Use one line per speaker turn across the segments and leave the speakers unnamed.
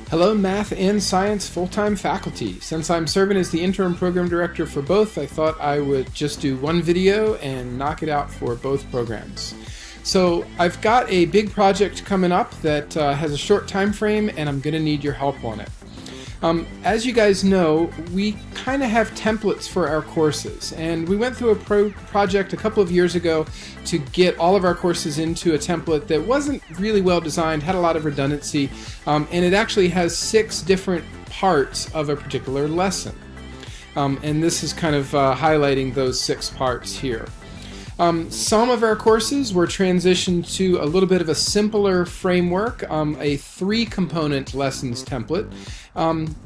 Hello, math and science full-time faculty. Since I'm serving as the interim program director for both, I thought I would just do one video and knock it out for both programs. So I've got a big project coming up that has a short time frame, and I'm going to need your help on it. As you guys know, we kind of have templates for our courses, and we went through a project a couple of years ago to get all of our courses into a template that wasn't really well designed, had a lot of redundancy, and it actually has 6 different parts of a particular lesson. And this is kind of highlighting those 6 parts here. Some of our courses were transitioned to a little bit of a simpler framework, a 3-component lessons template,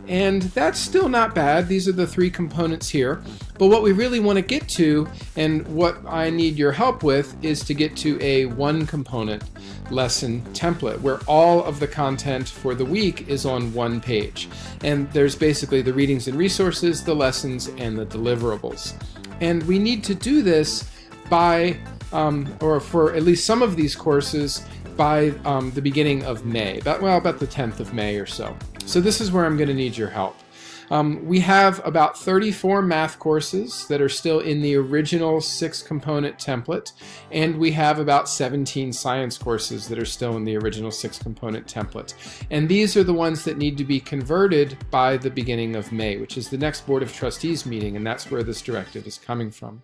and that's still not bad. These are the 3 components here, but what we really want to get to, and what I need your help with, is to get to a 1-component lesson template where all of the content for the week is on one page, and there's basically the readings and resources, the lessons, and the deliverables. And we need to do this by, or for at least some of these courses, by the beginning of May, about the 10th of May or so. So this is where I'm going to need your help. We have about 34 math courses that are still in the original 6-component template, and we have about 17 science courses that are still in the original 6-component template. And these are the ones that need to be converted by the beginning of May, which is the next Board of Trustees meeting, and that's where this directive is coming from.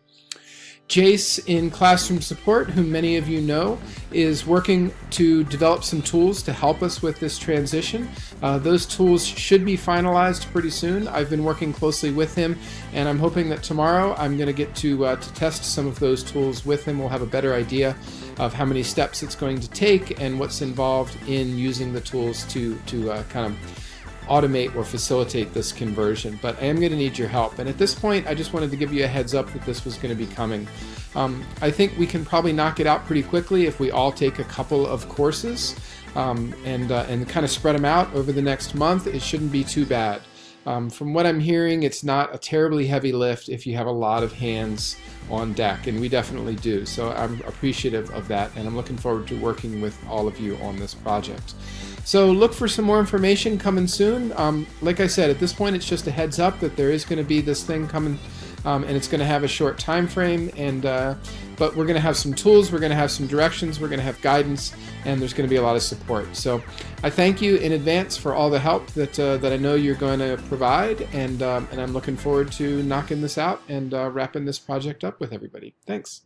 Jace in Classroom Support, whom many of you know, is working to develop some tools to help us with this transition. Those tools should be finalized pretty soon. I've been working closely with him, and I'm hoping that tomorrow I'm going to get to test some of those tools with him. We'll have a better idea of how many steps it's going to take and what's involved in using the tools to kind of automate or facilitate this conversion, but I am going to need your help. And at this point, I just wanted to give you a heads up that this was going to be coming. I think we can probably knock it out pretty quickly if we all take a couple of courses and kind of spread them out over the next month. It shouldn't be too bad. From what I'm hearing, it's not a terribly heavy lift if you have a lot of hands on deck, and we definitely do. So I'm appreciative of that, and I'm looking forward to working with all of you on this project. So look for some more information coming soon. Like I said, at this point it's just a heads up that there is going to be this thing coming, and it's going to have a short time frame, and but we're going to have some tools, we're going to have some directions, we're going to have guidance, and there's going to be a lot of support. So I thank you in advance for all the help that I know you're going to provide, and I'm looking forward to knocking this out and wrapping this project up with everybody. Thanks.